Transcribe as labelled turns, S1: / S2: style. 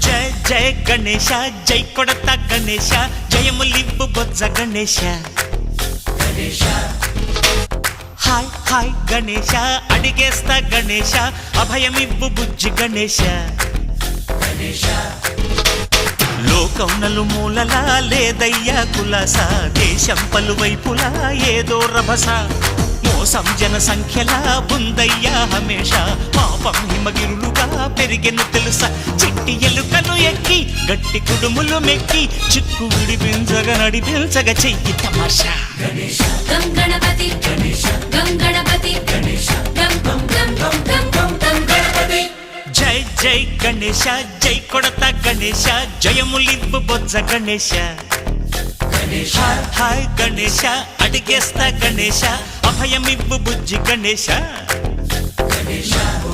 S1: జయ జయ గణేశ జై కొడత గణేశ జయములివ్వు బొజ్జ Ganesha hi hi Ganesha అడిగేస్తా Ganesha అభయమివ్వు బుజ్జి గణేశ లోకం నలుమూలలా లేదయ్యా కులాస దేశం పలువైపులా ఏదో రభస మోసం జన సంఖ్యలా ఉందయ్యా హమేష పాపం హిమగిరులుగా పెరిగెను తెలుసా చిట్టి ఎలుకను ఎక్కి గట్టి కుడుములు మెక్కి చిక్కు విడిపించగా నడిపించగా చెయ్యి తమాషా
S2: గం గణపతి గం గణపతి గం గం గం గం గం గం గం గణపతి
S1: జై జై గణేశ జై కొడత గణేశ జయములివ్వు బొజ్జ గణేశ హాయ్ హాయ్ గణేశ అడిగేస్తా గణేశ అభయమివ్వు బుజ్జి గణేశ